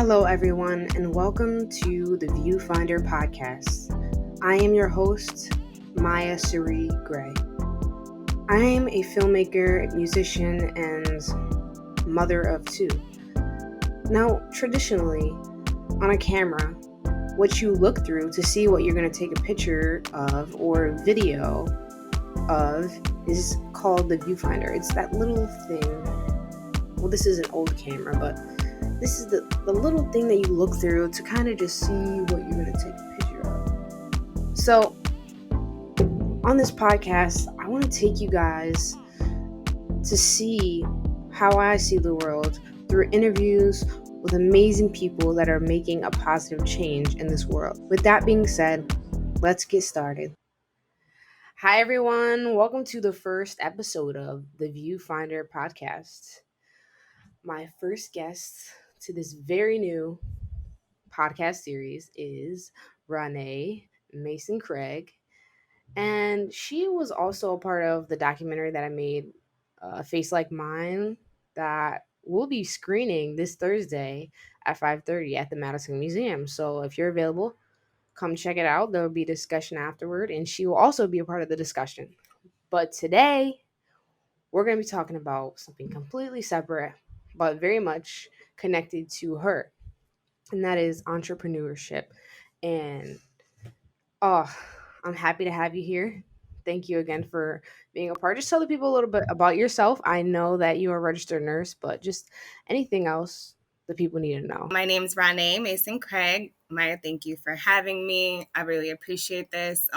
Hello, everyone, and welcome to the ViewfindHer podcast. I am your host, Mya Saree Gray. I am a filmmaker, musician, and mother of two. Now, traditionally, on a camera, what you look through to see what you're going to take a picture of or video of is called the viewfinder. It's that little thing. Well, this is an old camera, but this is the little thing that you look through to kind of just see what you're going to take a picture of. So, on this podcast, I want to take you guys to see how I see the world through interviews with amazing people that are making a positive change in this world. With that being said, let's get started. Hi, everyone. Welcome to the first episode of the ViewfindHer podcast. My first guest to this very new podcast series is Ronae Mason-Craig, and she was also a part of the documentary that I made, A Face Like Mine, that will be screening this Thursday at 5:30 at the Madison Museum. So if you're available, come check it out. There will be a discussion afterward, and she will also be a part of the discussion. But today, we're going to be talking about something completely separate, but very much connected to her, and that is entrepreneurship. And I'm happy to have you here. Thank you again for being a part. Just tell the people a little bit about yourself. I know that you're a registered nurse, but just anything else the people need to know. My name's Ronae Mason-Craig. Mya, thank you for having me. I really appreciate this.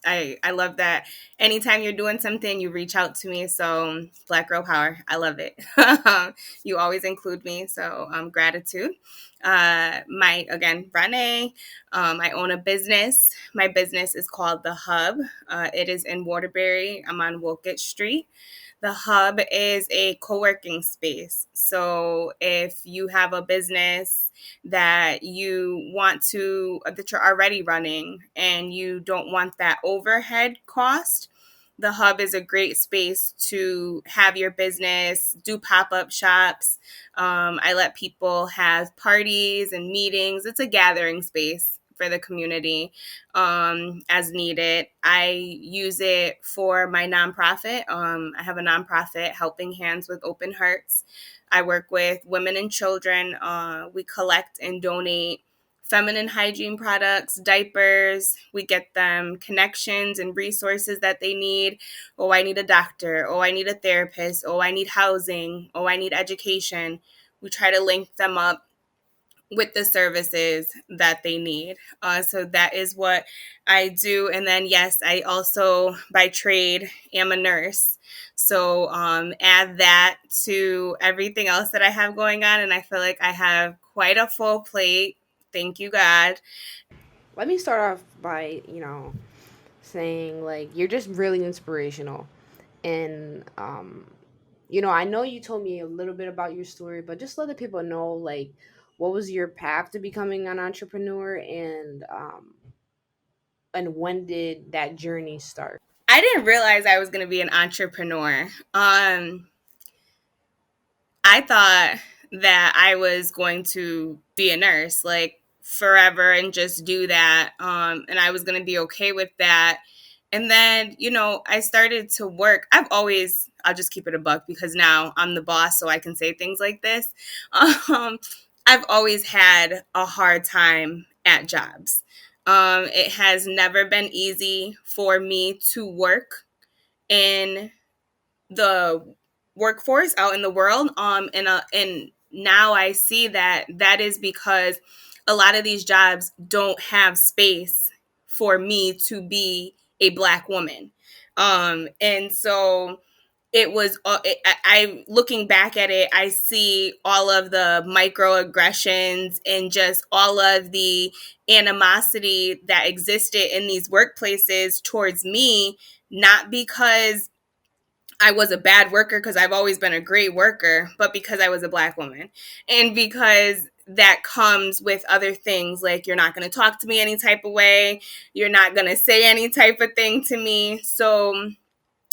I love that anytime you're doing something, you reach out to me. So Black Girl Power, I love it. You always include me. So gratitude. Ronae, I own a business. My business is called The Hub. It is in Waterbury. I'm on Wolcott Street. The Hub is a co-working space. So if you have a business that you're already running and you don't want that overhead cost, the Hub is a great space to have your business, do pop-up shops. I let people have parties and meetings. It's a gathering space for the community as needed. I use it for my nonprofit. I have a nonprofit, Helping Hands with Open Hearts. I work with women and children. We collect and donate feminine hygiene products, diapers. We get them connections and resources that they need. Oh, I need a doctor. Oh, I need a therapist. Oh, I need housing. Oh, I need education. We try to link them up with the services that they need. So that is what I do. And then, yes, I also, by trade, am a nurse. So add that to everything else that I have going on. And I feel like I have quite a full plate. Thank you, God. Let me start off by, saying like you're just really inspirational. And I know you told me a little bit about your story, but just let the people know like what was your path to becoming an entrepreneur, and when did that journey start? I didn't realize I was going to be an entrepreneur. I thought that I was going to be a nurse like forever and just do that. And I was going to be okay with that. And then, I started to work. I'll just keep it a buck because now I'm the boss, so I can say things like this. I've always had a hard time at jobs. It has never been easy for me to work in the workforce out in the world. And now I see that is because a lot of these jobs don't have space for me to be a Black woman. And so it was, I looking back at it, I see all of the microaggressions and just all of the animosity that existed in these workplaces towards me, not because I was a bad worker, because I've always been a great worker, but because I was a Black woman. And because that comes with other things, like you're not going to talk to me any type of way. You're not going to say any type of thing to me. So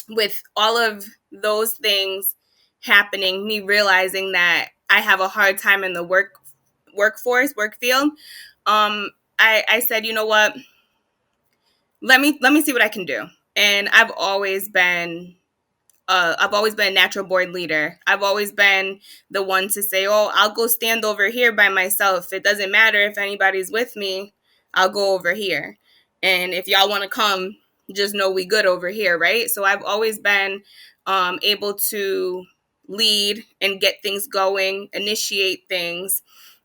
with all of those things happening, me realizing that I have a hard time in the work field, I said, you know what, let me see what I can do. And I've always been a natural born leader. I've always been the one to say, oh, I'll go stand over here by myself. It doesn't matter if anybody's with me. I'll go over here. And if y'all want to come, just know we good over here, right? So I've always been able to lead and get things going, initiate things.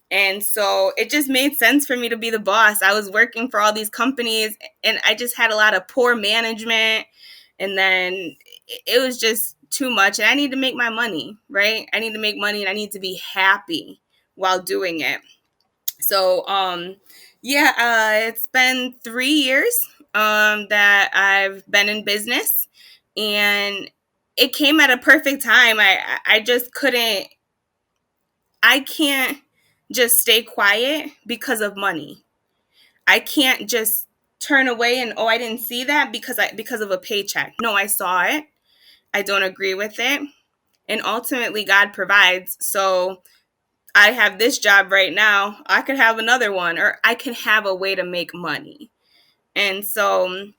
And so it just made sense for me to be the boss. I was working for all these companies and I just had a lot of poor management. And then it was just too much. And I need to make my money, right? I need to make money and I need to be happy while doing it. So, it's been 3 years that I've been in business, and it came at a perfect time. I just couldn't, I can't just stay quiet because of money. I can't just turn away and, oh, I didn't see that because of a paycheck. No, I saw it. I don't agree with it. And ultimately God provides. So I have this job right now. I could have another one, or I can have a way to make money. And so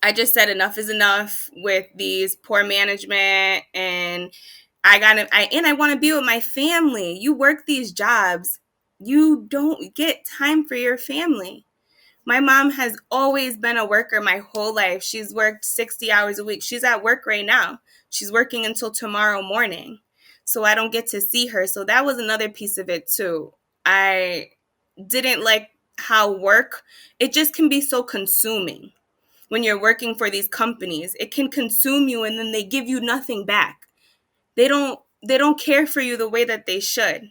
I just said enough is enough with these poor management, and I want to be with my family. You work these jobs, you don't get time for your family. My mom has always been a worker my whole life. She's worked 60 hours a week. She's at work right now. She's working until tomorrow morning. So I don't get to see her. So that was another piece of it too. I didn't like how work, it just can be so consuming. When you're working for these companies, it can consume you and then they give you nothing back. They don't care for you the way that they should.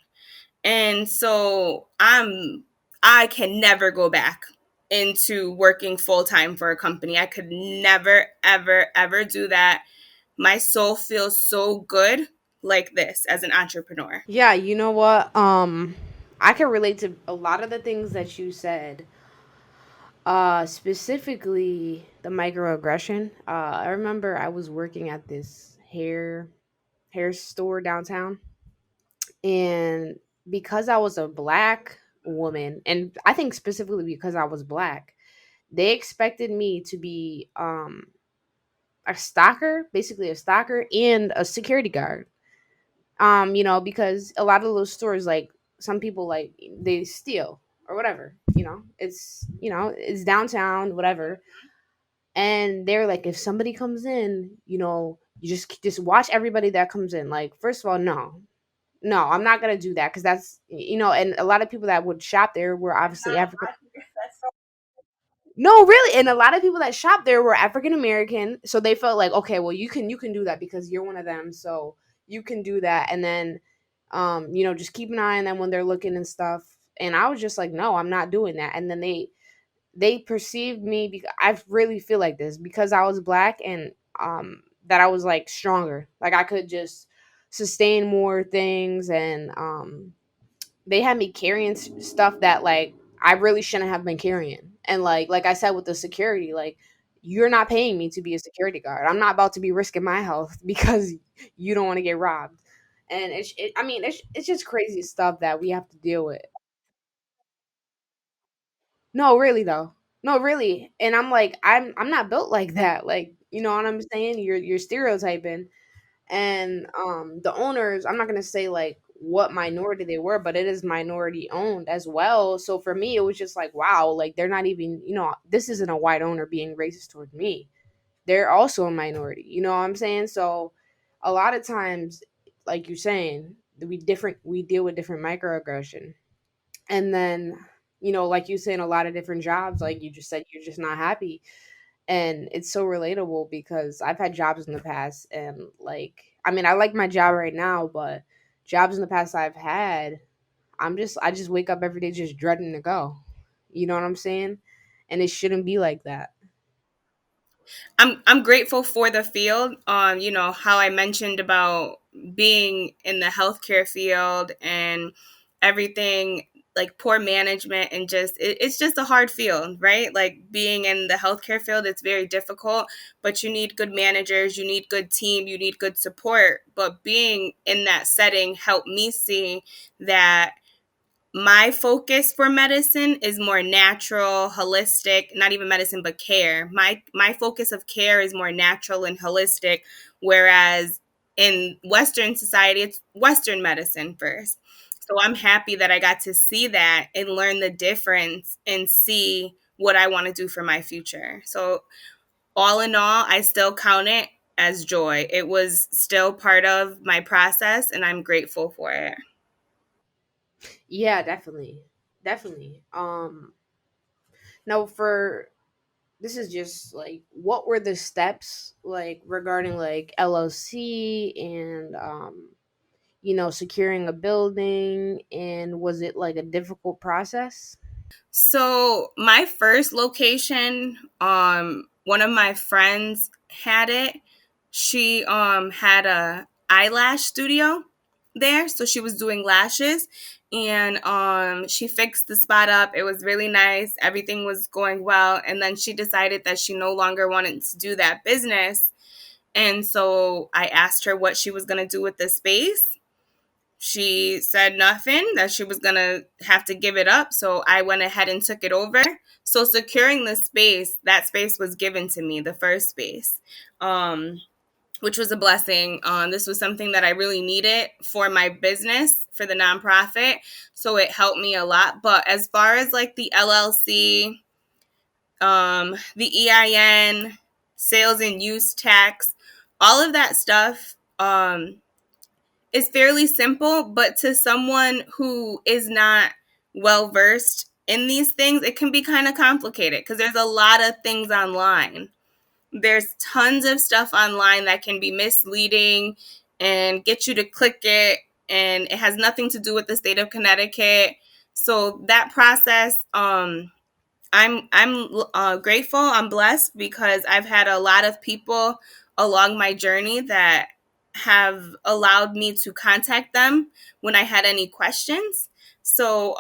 And so I can never go back into working full time for a company. I could never, ever, ever do that. My soul feels so good like this as an entrepreneur. Yeah, you know what? I can relate to a lot of the things that you said. Specifically the microaggression. I remember I was working at this hair store downtown, and because I was a black woman, and I think specifically because I was black, they expected me to be a stalker, basically a stalker and a security guard. Because a lot of those stores, like, some people, like, they steal or whatever. It's downtown, whatever. And they're like, if somebody comes in, you just watch everybody that comes in. Like, first of all, no, I'm not gonna do that, because that's, and a lot of people that would shop there were obviously African. No, really, and a lot of people that shop there were African American, so they felt like, okay, well, you can do that because you're one of them, so you can do that, and then, just keep an eye on them when they're looking and stuff. And I was just like, no, I'm not doing that. And then they perceived me, because I really feel like this, because I was black, and that I was like stronger, like I could just sustain more things, and they had me carrying stuff that, like, I really shouldn't have been carrying. And like I said with the security, like, you're not paying me to be a security guard. I'm not about to be risking my health because you don't want to get robbed. And it's just crazy stuff that we have to deal with. No, really though. No, really. And I'm like, I'm not built like that. Like, you know what I'm saying? You're stereotyping. And the owners, I'm not gonna say like what minority they were, but it is minority owned as well. So for me, it was just like, wow, like, they're not even, this isn't a white owner being racist toward me. They're also a minority. You know what I'm saying? So a lot of times, like you're saying, we deal with different microaggression. And then, like you saying, a lot of different jobs, like you just said, you're just not happy. And it's so relatable because I've had jobs in the past, and, like, I mean, I like my job right now, but jobs in the past I've had, I just wake up every day just dreading to go. You know what I'm saying? And it shouldn't be like that. I'm grateful for the field. How I mentioned about being in the healthcare field and everything, like poor management, and it's just a hard field, right? Like being in the healthcare field, it's very difficult, but you need good managers, you need good team, you need good support. But being in that setting helped me see that my focus for medicine is more natural, holistic, not even medicine, but care. My focus of care is more natural and holistic, whereas in Western society, it's Western medicine first. So I'm happy that I got to see that and learn the difference and see what I want to do for my future. So all in all, I still count it as joy. It was still part of my process, and I'm grateful for it. Yeah, definitely. Definitely. Now for this is just like what were the steps like regarding like LLC and securing a building, and was it like a difficult process? So my first location, one of my friends had it. She had a eyelash studio there, so she was doing lashes, and she fixed the spot up. It was really nice. Everything was going well, and then she decided that she no longer wanted to do that business. And so I asked her what she was going to do with the space. She said nothing, that she was going to have to give it up. So I went ahead and took it over. So securing the space, that space was given to me, the first space, which was a blessing. This was something that I really needed for my business, for the nonprofit. So it helped me a lot. But as far as like the LLC, the EIN, sales and use tax, all of that stuff, is fairly simple, but to someone who is not well versed in these things, it can be kind of complicated because there's a lot of things online. There's tons of stuff online that can be misleading and get you to click it, and it has nothing to do with the state of Connecticut. So that process, I'm grateful. I'm blessed because I've had a lot of people along my journey that have allowed me to contact them when I had any questions. So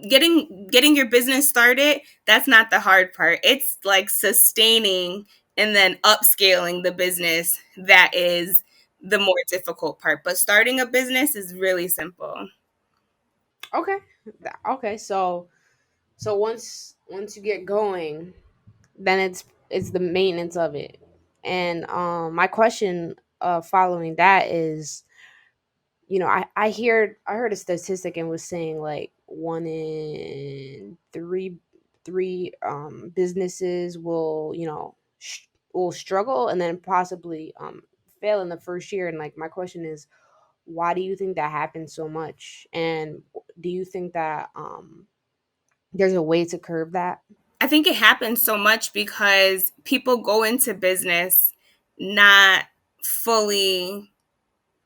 getting your business started, that's not the hard part. It's like sustaining and then upscaling the business that is the more difficult part. But starting a business is really simple. Okay. Okay. So once you get going, then it's the maintenance of it. And my question following that is, I heard a statistic and was saying like one in three businesses will will struggle and then possibly fail in the first year. And like my question is, why do you think that happens so much, and do you think that there's a way to curb that? I think it happens so much because people go into business not fully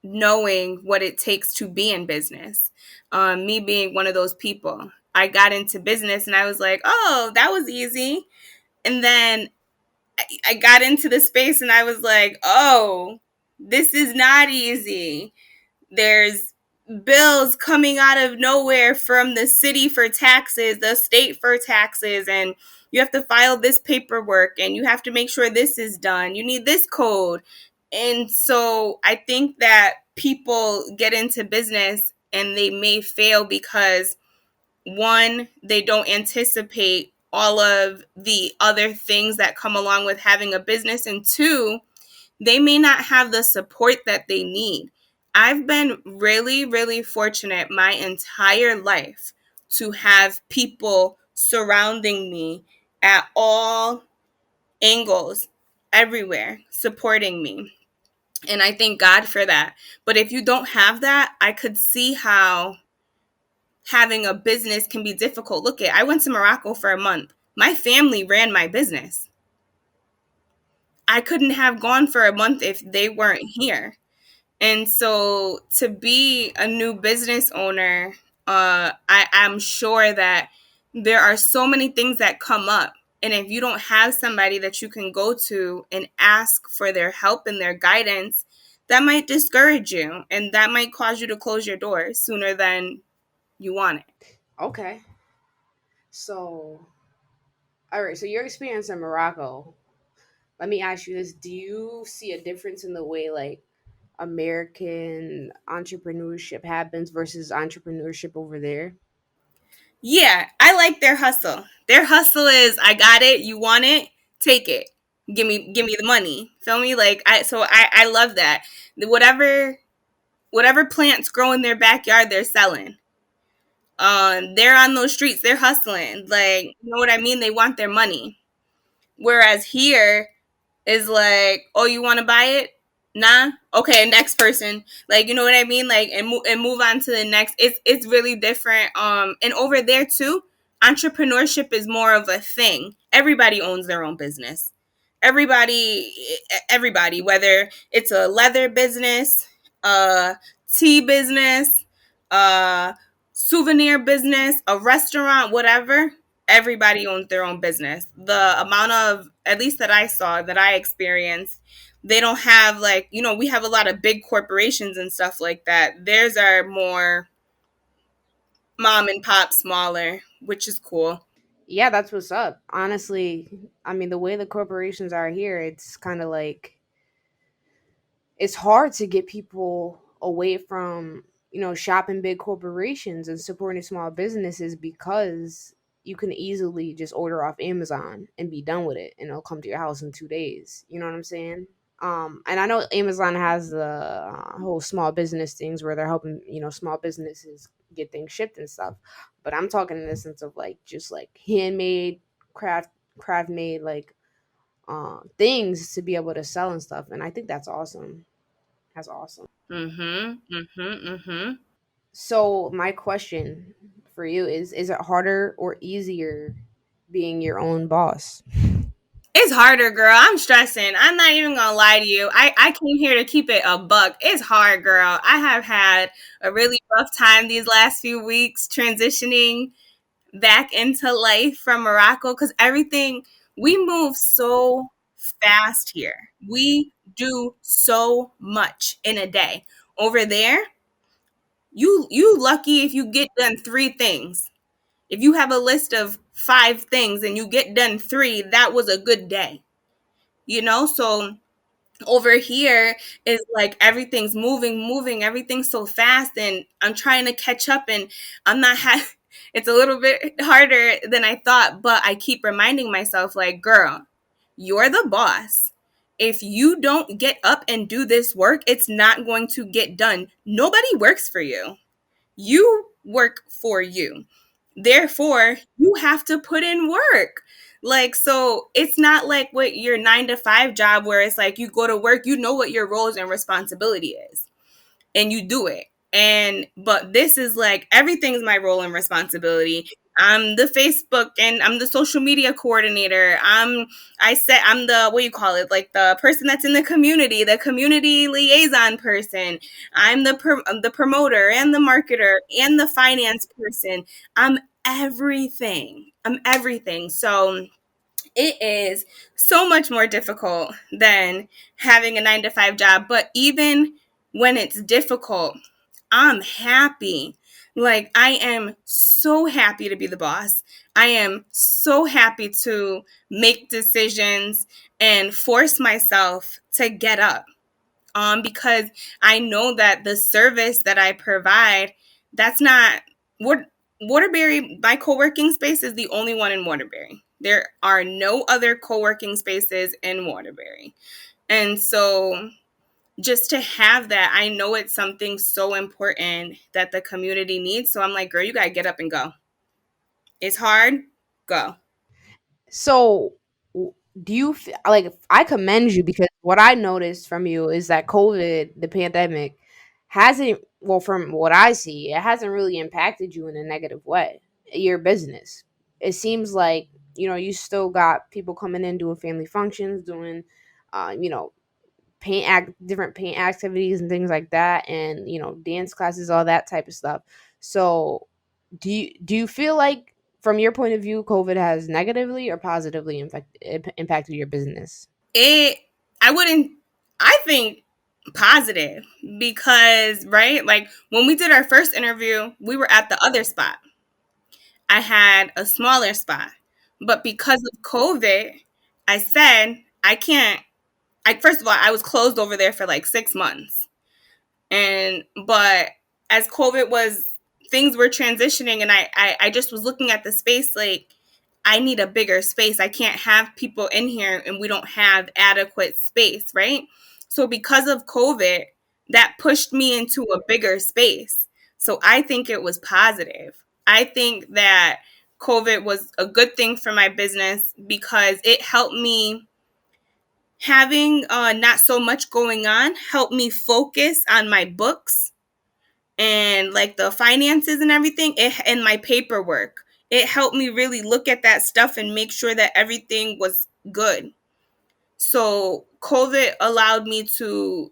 knowing what it takes to be in business. Me being one of those people, I got into business and I was like, oh, that was easy. And then I got into the space and I was like, oh, this is not easy. There's bills coming out of nowhere from the city for taxes, the state for taxes, and you have to file this paperwork and you have to make sure this is done. You need this code. And so I think that people get into business and they may fail because one, they don't anticipate all of the other things that come along with having a business, and two, they may not have the support that they need. I've been really, really fortunate my entire life to have people surrounding me at all angles, everywhere, supporting me. And I thank God for that. But if you don't have that, I could see how having a business can be difficult. Look, I went to Morocco for a month. My family ran my business. I couldn't have gone for a month if they weren't here. And so to be a new business owner, I'm sure that there are so many things that come up. And if you don't have somebody that you can go to and ask for their help and their guidance, that might discourage you and that might cause you to close your doors sooner than you want it. Okay. So, all right. So your experience in Morocco. Let me ask you this: do you see a difference in the way like American entrepreneurship happens versus entrepreneurship over there? Yeah, I like their hustle. Their hustle is I got it, you want it, take it. Give me the money. Feel me? Like I love that. Whatever plants grow in their backyard, they're selling. They're on those streets, they're hustling. Like, you know what I mean? They want their money. Whereas here is like, oh, you want to buy it? Nah. Okay, next person. Like, you know what I mean? Like, and move on to the next. It's really different. And over there too, entrepreneurship is more of a thing. Everybody owns their own business. Everybody, everybody, whether it's a leather business, a tea business, a souvenir business, a restaurant, whatever, everybody owns their own business. The amount of, at least that I saw, that I experienced, they don't have like, we have a lot of big corporations and stuff like that. Theirs are more mom and pop, smaller, which is cool. Yeah, that's what's up. Honestly, I mean, the way the corporations are here, it's kind of like it's hard to get people away from, shopping big corporations and supporting small businesses because you can easily just order off Amazon and be done with it and it'll come to your house in 2 days. You know what I'm saying? And I know Amazon has the whole small business things where they're helping, small businesses get things shipped and stuff. But I'm talking in the sense of like just like handmade, craft made like things to be able to sell and stuff. And I think that's awesome. That's awesome. Mm-hmm. Mm-hmm. Mm-hmm. So my question for you is it harder or easier being your own boss? It's harder, girl. I'm stressing. I'm not even gonna lie to you. I came here to keep it a buck. It's hard, girl. I have had a really rough time these last few weeks transitioning back into life from Morocco because everything, we move so fast here. We do so much in a day. Over there, you lucky if you get done 3 things. If you have a list of 5 things and you get done 3, that was a good day. So over here is like everything's moving, everything's so fast, and I'm trying to catch up, and I'm not it's a little bit harder than I thought, but I keep reminding myself, like, girl, you're the boss. If you don't get up and do this work, it's not going to get done. Nobody works for you. You work for you. Therefore, you have to put in work. Like, so it's not like what your 9 to 5 job where it's like you go to work, you know what your roles and responsibility is, and you do it. But this is like everything's my role and responsibility. I'm the Facebook and I'm the social media coordinator. I'm the, what you call it, like the person that's in the community liaison person. I'm the promoter and the marketer and the finance person. I'm everything. I'm everything. So it is so much more difficult than having a 9 to 5 job. But even when it's difficult, I'm happy. Like, I am so happy to be the boss. I am so happy to make decisions and force myself to get up. Because I know that the service that I provide, that's not what Waterbury, my co-working space is the only one in Waterbury. There are no other co-working spaces in Waterbury. And so just to have that, I know it's something so important that the community needs. So I'm like, girl, you got to get up and go. It's hard. Go. So, do you like? I commend you because what I noticed from you is that COVID, the pandemic, hasn't. Well, from what I see, it hasn't really impacted you in a negative way. Your business. It seems like you still got people coming in doing family functions, doing, you know, different paint activities and things like that, and dance classes, all that type of stuff. So do you feel like, from your point of view, COVID has negatively or positively impacted your business? It, I wouldn't, I think positive because, right? Like when we did our first interview, we were at the other spot. I had a smaller spot. But because of COVID, I said, I can't. First of all, I was closed over there for like 6 months. But as COVID was, things were transitioning, and I just was looking at the space like, I need a bigger space. I can't have people in here and we don't have adequate space, right? So because of COVID, that pushed me into a bigger space. So I think it was positive. I think that COVID was a good thing for my business because it helped me, having not so much going on, helped me focus on my books and like the finances and everything, and my paperwork. It helped me really look at that stuff and make sure that everything was good. So COVID allowed me to,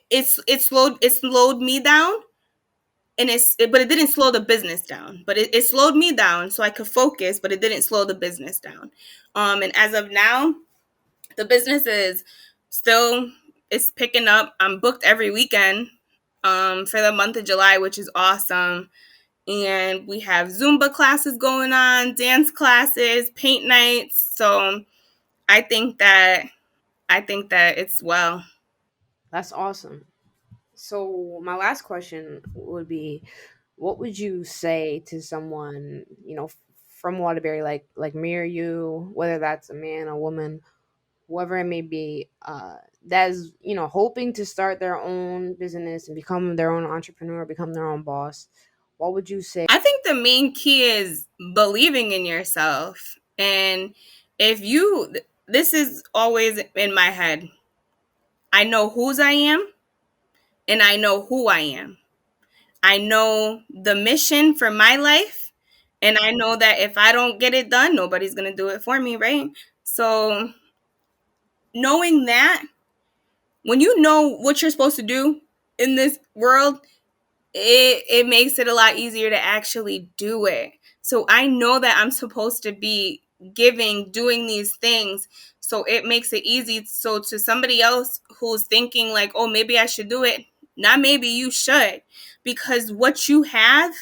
it slowed me down, and but it didn't slow the business down. But it slowed me down so I could focus, but it didn't slow the business down. And as of now, the business is still, it's picking up. I'm booked every weekend for the month of July, which is awesome. And we have Zumba classes going on, dance classes, paint nights. So I think that it's well. That's awesome. So my last question would be, what would you say to someone, from Waterbury, like me or you, whether that's a man, a woman, whoever it may be, that's hoping to start their own business and become their own entrepreneur, become their own boss? What would you say? I think the main key is believing in yourself. And if you, this is always in my head, I know whose I am and I know who I am. I know the mission for my life, and I know that if I don't get it done, nobody's going to do it for me, right? So, knowing that, when you know what you're supposed to do in this world, it makes it a lot easier to actually do it. So, I know that I'm supposed to be giving, doing these things. So, it makes it easy. So, to somebody else who's thinking, like, oh, maybe I should do it, not maybe, you should. Because what you have,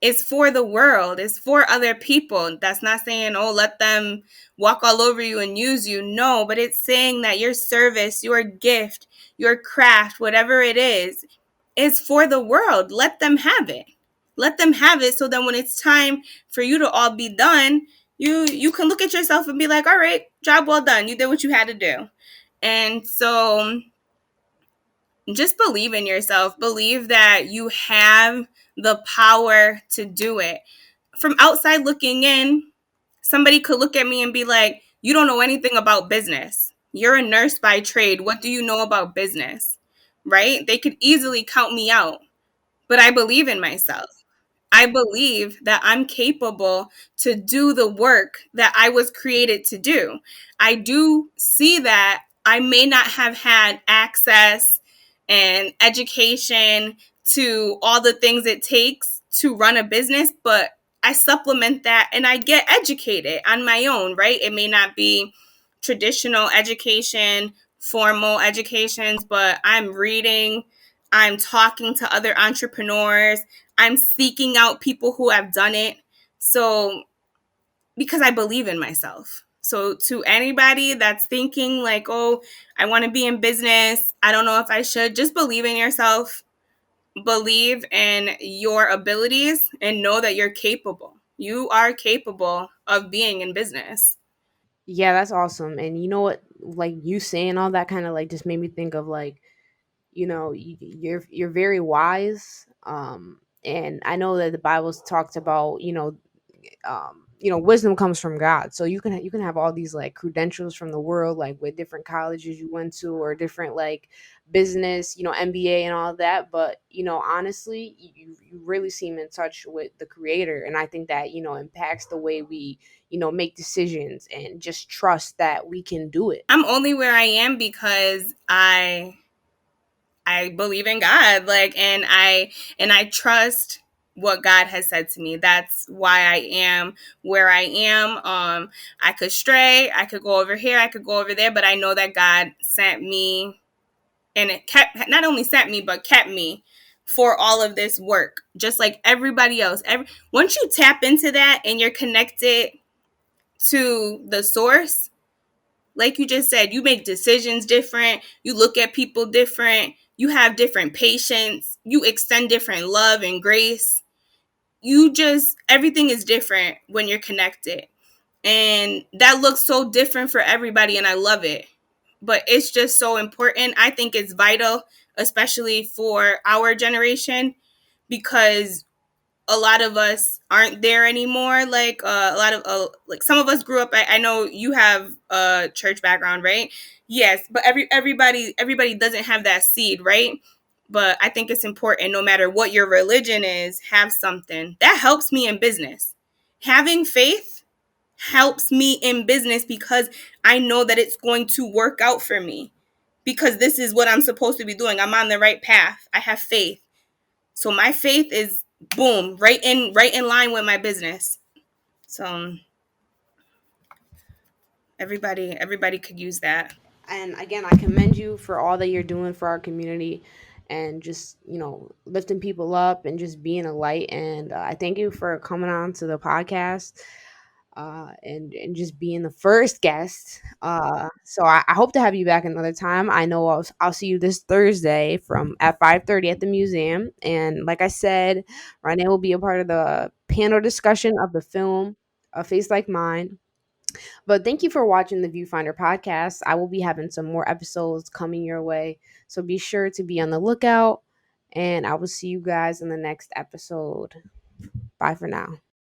it's for the world. It's for other people. That's not saying, oh, let them walk all over you and use you. No, but it's saying that your service, your gift, your craft, whatever it is for the world. Let them have it. Let them have it so that when it's time for you to all be done, you can look at yourself and be like, all right, job well done. You did what you had to do. And so just believe in yourself. Believe that you have the power to do it. From outside looking in, somebody could look at me and be like, you don't know anything about business. You're a nurse by trade. What do you know about business? Right? They could easily count me out, but I believe in myself. I believe that I'm capable to do the work that I was created to do. I do see that I may not have had access and education to all the things it takes to run a business, but I supplement that and I get educated on my own, right? It may not be traditional education, formal educations, but I'm reading, I'm talking to other entrepreneurs, I'm seeking out people who have done it. So, because I believe in myself. So, to anybody that's thinking like, oh, I want to be in business, I don't know if I should, just believe in yourself, believe in your abilities, and know that you're capable. You are capable of being in business. Yeah, that's awesome. And you know what? Like, you saying all that kind of like just made me think of, like, you're very wise. And I know that the Bible talks about, wisdom comes from God. So you can have all these like credentials from the world, like with different colleges you went to, or different like business, MBA and all that. But honestly, you really seem in touch with the Creator, and I think that impacts the way we make decisions, and just trust that we can do it. I'm only where I am because I believe in God, like, and I trust what God has said to me. That's why I am where I am. I could stray, I could go over here, I could go over there, but I know that God sent me, and it kept, not only sent me, but kept me for all of this work, just like everybody else. Once you tap into that and you're connected to the source, Like you just said, you make decisions different, you look at people different, you have different patience, you extend different love and grace. Everything is different when you're connected. And that looks so different for everybody, and I love it. But it's just so important. I think it's vital, especially for our generation, because a lot of us aren't there anymore. Like a lot of like some of us grew up. I know you have a church background, right? Yes, but everybody doesn't have that seed, right? But I think it's important, no matter what your religion is, have something that helps me in business. Having faith helps me in business because I know that it's going to work out for me, because this is what I'm supposed to be doing. I'm on the right path. I have faith. So my faith is boom, right in line with my business. So everybody could use that. And again, I commend you for all that you're doing for our community and just, lifting people up and just being a light. And I thank you for coming on to the podcast and just being the first guest. So I hope to have you back another time. I know I'll see you this Thursday from at 5:30 at the museum. And like I said, Ronae will be a part of the panel discussion of the film A Face Like Mine. But thank you for watching the Viewfinder podcast. I will be having some more episodes coming your way. So be sure to be on the lookout. And I will see you guys in the next episode. Bye for now.